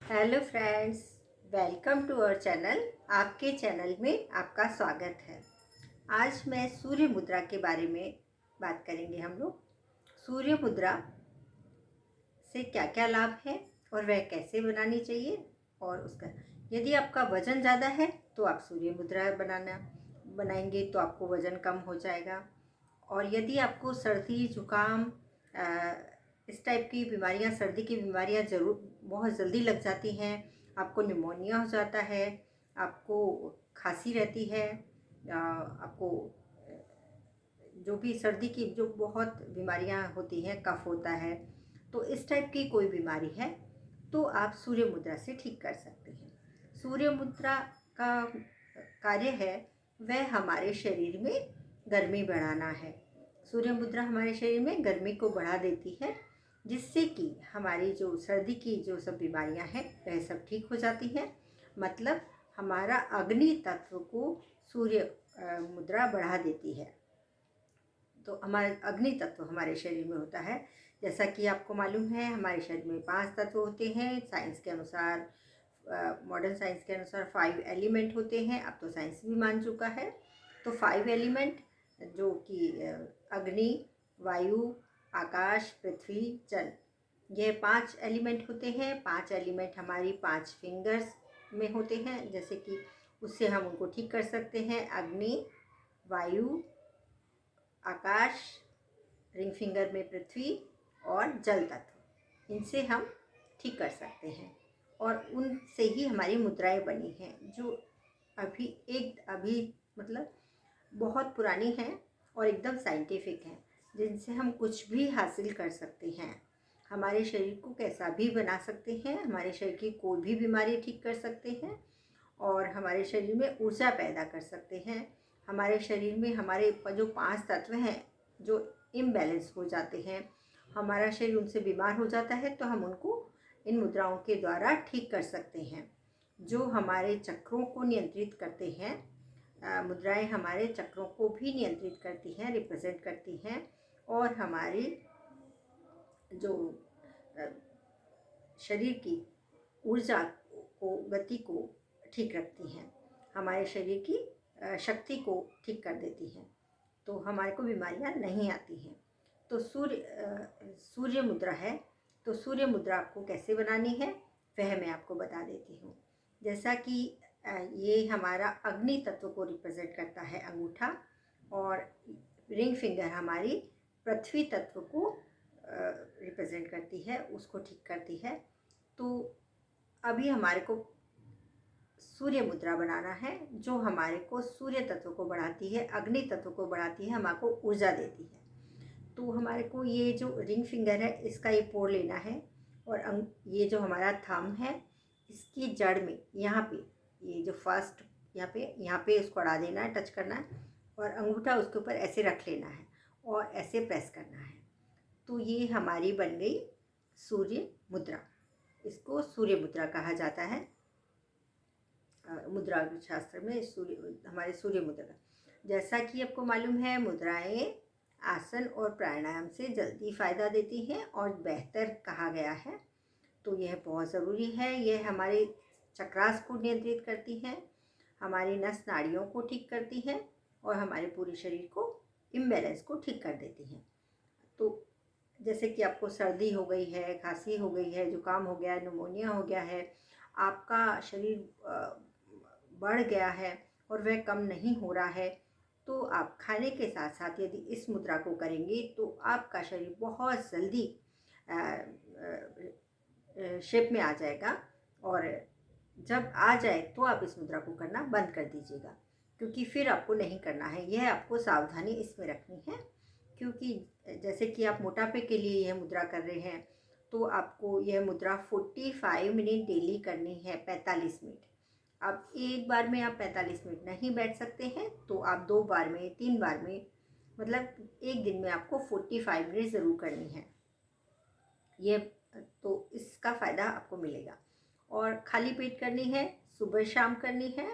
Hello friends, welcome to our channel. आपके channel में आपका स्वागत है। आज मैं सूर्य मुद्रा के बारे में बात करेंगे। हम लोग सूर्य मुद्रा से क्या क्या लाभ है और वह कैसे बनानी चाहिए, और उसका यदि आपका वज़न ज़्यादा है तो आप सूर्य मुद्रा बनाएंगे तो आपको वज़न कम हो जाएगा। और यदि आपको सर्दी जुकाम इस टाइप की बीमारियां, सर्दी की बीमारियां ज़रूर बहुत जल्दी लग जाती हैं, आपको निमोनिया हो जाता है, आपको खांसी रहती है, आपको जो भी सर्दी की जो बहुत बीमारियां होती हैं, कफ होता है, तो इस टाइप की कोई बीमारी है तो आप सूर्य मुद्रा से ठीक कर सकते हैं। सूर्य मुद्रा का कार्य है वह हमारे शरीर में गर्मी बढ़ाना है। सूर्य मुद्रा हमारे शरीर में गर्मी को बढ़ा देती है, जिससे कि हमारी जो सर्दी की जो सब बीमारियां हैं वह सब ठीक हो जाती हैं। मतलब हमारा अग्नि तत्व को सूर्य मुद्रा बढ़ा देती है। तो हमारे अग्नि तत्व हमारे शरीर में होता है, जैसा कि आपको मालूम है हमारे शरीर में 5 तत्व होते हैं। साइंस के अनुसार, मॉडर्न साइंस के अनुसार 5 एलिमेंट होते हैं। अब तो साइंस भी मान चुका है। तो 5 एलिमेंट जो कि अग्नि, वायु, आकाश, पृथ्वी, जल, ये 5 एलिमेंट होते हैं। 5 एलिमेंट हमारी 5 फिंगर्स में होते हैं, जैसे कि उससे हम उनको ठीक कर सकते हैं। अग्नि, वायु, आकाश, रिंग फिंगर में पृथ्वी और जल तत्व, इनसे हम ठीक कर सकते हैं। और उनसे ही हमारी मुद्राएं बनी हैं, जो अभी मतलब बहुत पुरानी हैं और एकदम साइंटिफिक हैं, जिनसे हम कुछ भी हासिल कर सकते हैं। हमारे शरीर को कैसा भी बना सकते हैं, हमारे शरीर की कोई भी बीमारी ठीक कर सकते हैं, और हमारे शरीर में ऊर्जा पैदा कर सकते हैं। हमारे शरीर में हमारे जो 5 तत्व हैं जो इम्बैलेंस हो जाते हैं, हमारा शरीर उनसे बीमार हो जाता है, तो हम उनको इन मुद्राओं के द्वारा ठीक कर सकते हैं। जो हमारे चक्रों को नियंत्रित करते हैं, मुद्राएं हमारे चक्रों को भी नियंत्रित करती हैं, रिप्रेजेंट करती हैं, और हमारी जो शरीर की ऊर्जा को, गति को ठीक रखती हैं, हमारे शरीर की शक्ति को ठीक कर देती हैं, तो हमारे को बीमारियां नहीं आती हैं। तो सूर्य मुद्रा है, तो सूर्य मुद्रा आपको कैसे बनानी है वह मैं आपको बता देती हूँ। जैसा कि ये हमारा अग्नि तत्व को रिप्रेजेंट करता है अंगूठा, और रिंग फिंगर हमारी पृथ्वी तत्व को रिप्रेजेंट करती है, उसको ठीक करती है। तो अभी हमारे को सूर्य मुद्रा बनाना है, जो हमारे को सूर्य तत्व को बढ़ाती है, अग्नि तत्व को बढ़ाती है, हमारे को ऊर्जा देती है। तो हमारे को ये जो रिंग फिंगर है इसका ये पोर लेना है, और ये जो हमारा थंब है इसकी जड़ में यहाँ पे, ये जो फर्स्ट यहाँ पे इसको अड़ा देना है, टच करना है, और अंगूठा उसके ऊपर ऐसे रख लेना है और ऐसे प्रेस करना है। तो ये हमारी बन गई सूर्य मुद्रा। इसको सूर्य मुद्रा कहा जाता है मुद्रा शास्त्र में। हमारे सूर्य मुद्रा, जैसा कि आपको मालूम है, मुद्राएं आसन और प्राणायाम से जल्दी फ़ायदा देती हैं और बेहतर कहा गया है। तो यह बहुत ज़रूरी है। यह हमारे चक्रास को नियंत्रित करती हैं, हमारी नस नाड़ियों को ठीक करती हैं, और हमारे पूरे शरीर को इम्बैलेंस को ठीक कर देती हैं। तो जैसे कि आपको सर्दी हो गई है, खांसी हो गई है, जुकाम हो गया है, निमोनिया हो गया है, आपका शरीर बढ़ गया है और वह कम नहीं हो रहा है, तो आप खाने के साथ साथ यदि इस मुद्रा को करेंगे तो आपका शरीर बहुत जल्दी शेप में आ जाएगा। और जब आ जाए तो आप इस मुद्रा को करना बंद कर दीजिएगा, क्योंकि फिर आपको नहीं करना है। यह आपको सावधानी इसमें रखनी है, क्योंकि जैसे कि आप मोटापे के लिए यह मुद्रा कर रहे हैं, तो आपको यह मुद्रा 45 मिनट डेली करनी है, 45 मिनट। अब एक बार में आप 45 मिनट नहीं बैठ सकते हैं, तो आप 2 बार में, 3 बार में, मतलब एक दिन में आपको 45 मिनट ज़रूर करनी है। ये तो इसका फ़ायदा आपको मिलेगा। और खाली पेट करनी है, सुबह शाम करनी है,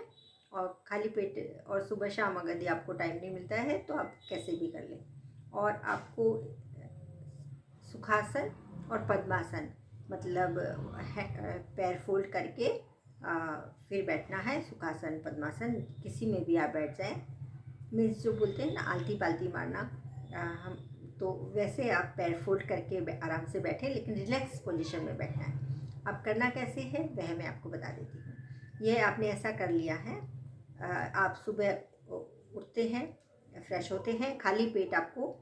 और खाली पेट और सुबह शाम अगर यदि आपको टाइम नहीं मिलता है तो आप कैसे भी कर लें। और आपको सुखासन और पद्मासन, मतलब पैर फोल्ड करके फिर बैठना है। सुखासन पद्मासन किसी में भी आप बैठ जाएं। मीन्स जो बोलते हैं ना आलती पालती मारना, हम तो वैसे आप पैर फोल्ड करके आराम से बैठें, लेकिन रिलैक्स पोजीशन में बैठना है। अब करना कैसे है वह मैं आपको बता देती हूँ। यह आपने ऐसा कर लिया है, आप सुबह उठते हैं, फ्रेश होते हैं, खाली पेट आपको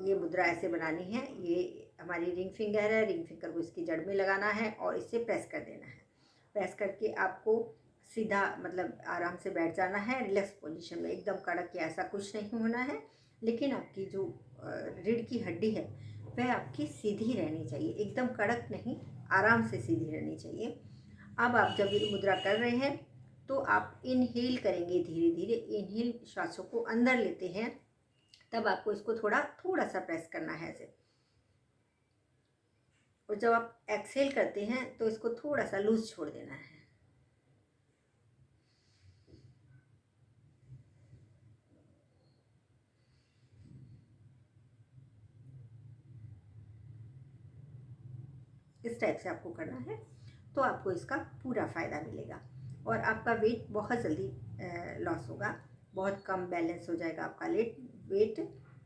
ये मुद्रा ऐसे बनानी है। ये हमारी रिंग फिंगर है, रिंग फिंगर को इसकी जड़ में लगाना है और इससे प्रेस कर देना है। प्रेस करके आपको सीधा मतलब आराम से बैठ जाना है रिलैक्स पोजीशन में। एकदम कड़क या ऐसा कुछ नहीं होना है, लेकिन आपकी जो रीढ़ की हड्डी है वह आपकी सीधी रहनी चाहिए, एकदम कड़क नहीं, आराम से सीधी रहनी चाहिए। अब आप जब ये मुद्रा कर रहे हैं तो आप इनहेल करेंगे, धीरे धीरे इनहेल श्वासों को अंदर लेते हैं, तब आपको इसको थोड़ा सा प्रेस करना है ऐसे। और जब आप एक्सहेल करते हैं तो इसको थोड़ा सा लूज छोड़ देना है। इस टाइप से आपको करना है, तो आपको इसका पूरा फ़ायदा मिलेगा और आपका वेट बहुत जल्दी लॉस होगा। बहुत कम बैलेंस हो जाएगा आपका वेट,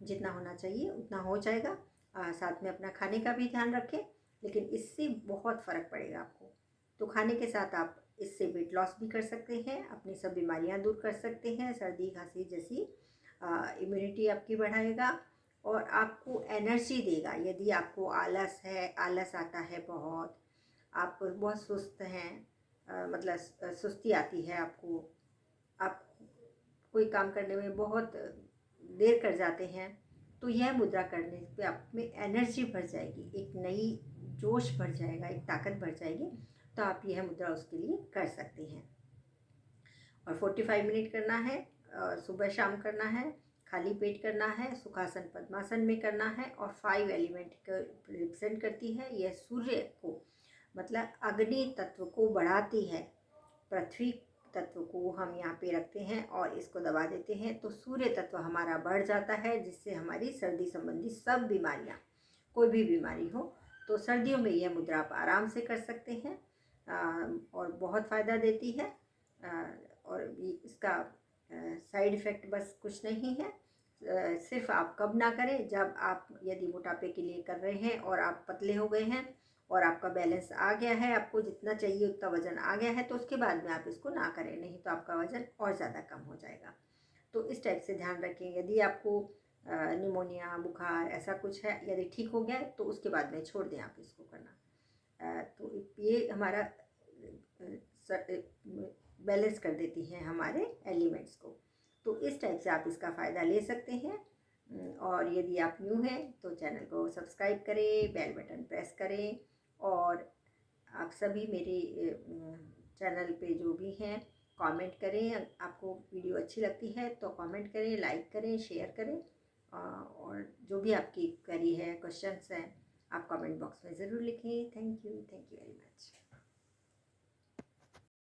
जितना होना चाहिए उतना हो जाएगा। साथ में अपना खाने का भी ध्यान रखें, लेकिन इससे बहुत फ़र्क पड़ेगा आपको। तो खाने के साथ आप इससे वेट लॉस भी कर सकते हैं, अपनी सब बीमारियां दूर कर सकते हैं। सर्दी खांसी जैसी इम्यूनिटी आपकी बढ़ाएगा और आपको एनर्जी देगा। यदि आपको आलस है, आलस आता है बहुत, आप बहुत सुस्त हैं, मतलब सुस्ती आती है आपको, आप कोई काम करने में बहुत देर कर जाते हैं, तो यह मुद्रा करने पे आप में एनर्जी भर जाएगी, एक नई जोश भर जाएगा, एक ताकत भर जाएगी। तो आप यह मुद्रा उसके लिए कर सकते हैं। और 45 मिनट करना है, सुबह शाम करना है, खाली पेट करना है, सुखासन पद्मासन में करना है। और 5 एलिमेंट को रिप्रेजेंट करती है। यह सूर्य को मतलब अग्नि तत्व को बढ़ाती है। पृथ्वी तत्व को हम यहाँ पे रखते हैं और इसको दबा देते हैं, तो सूर्य तत्व हमारा बढ़ जाता है, जिससे हमारी सर्दी संबंधी सब बीमारियाँ, कोई भी बीमारी हो तो सर्दियों में यह मुद्रा आप आराम से कर सकते हैं और बहुत फ़ायदा देती है। और इसका साइड इफ़ेक्ट बस कुछ नहीं है। सिर्फ आप कब ना करें, जब आप यदि मोटापे के लिए कर रहे हैं और आप पतले हो गए हैं और आपका बैलेंस आ गया है, आपको जितना चाहिए उतना वज़न आ गया है, तो उसके बाद में आप इसको ना करें, नहीं तो आपका वज़न और ज़्यादा कम हो जाएगा। तो इस टाइप से ध्यान रखें। यदि आपको निमोनिया, बुखार ऐसा कुछ है, यदि ठीक हो गया तो उसके बाद में छोड़ दें आप इसको करना। तो ये हमारा बैलेंस कर देती हैं हमारे एलिमेंट्स को। तो इस टाइप से आप इसका फ़ायदा ले सकते हैं। और यदि आप न्यू हैं तो चैनल को सब्सक्राइब करें, बेल बटन प्रेस करें। और आप सभी मेरे चैनल पे जो भी हैं कमेंट करें। आपको वीडियो अच्छी लगती है तो कमेंट करें, लाइक करें, शेयर करें। और जो भी आपकी क्वेरी है, क्वेश्चंस हैं, आप कमेंट बॉक्स में ज़रूर लिखें। Thank you very much.